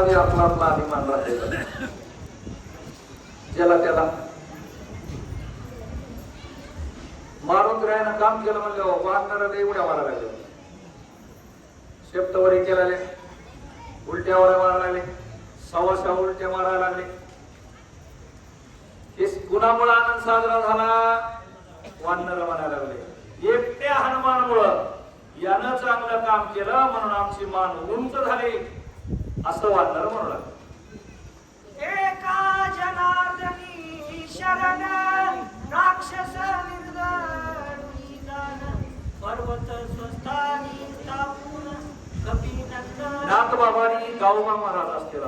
बी आपला आपला अभिमान राहते ज्याला त्याला मारून ग्रहानं काम केलं म्हणलं वाढणाऱ्याला एवढ्या मारा लागले शेपटवरी केला उलट्यावर मारा लागले सव्वाशा उलट्या मारायला लागले हे गुणामुळे आनंद साजरा झाला वाढणारा म्हणायला लागले एकट्या हनुमानमुळं यानं चांगलं काम केलं म्हणून आमची मान उंच झाली असं वाढणार म्हणू लागलं एका जनार्दनी शरण राक्षस पर्वत स्वस्थानी स्थापून कपिनंदन नाथबाबांनी गावोबा महाराज असतील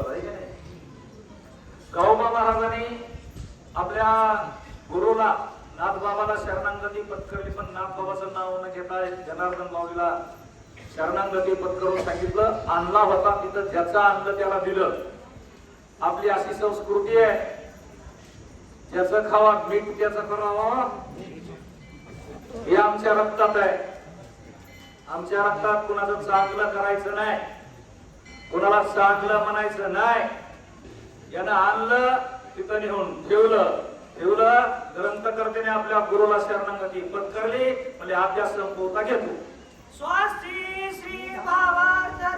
गावोबा महाराजांनी आपल्या गुरुला नाथबाबाला शरणांगती पत्करली पण नाथबाबाचं नाव न घेता जनार्दन माऊलीला शरणांगती पत्करून सांगितलं आणला होता तिथं ज्याचं आणलं त्याला दिलं आपली अशी संस्कृती आहे ज्याचं खावा मीठ त्याचं करावं हे आमच्या रक्तात आहे आमच्या रक्तात कुणाचं चांगलं करायचं नाही कुणाला चांगलं म्हणायचं नाही यानं आणलं तिथं नेऊन ठेवलं ग्रंथकर्त्याने आपल्या गुरुला शरणागती पत्करली म्हणजे अभ्यास संपवता घेतो स्वस्ती श्री भावार्थ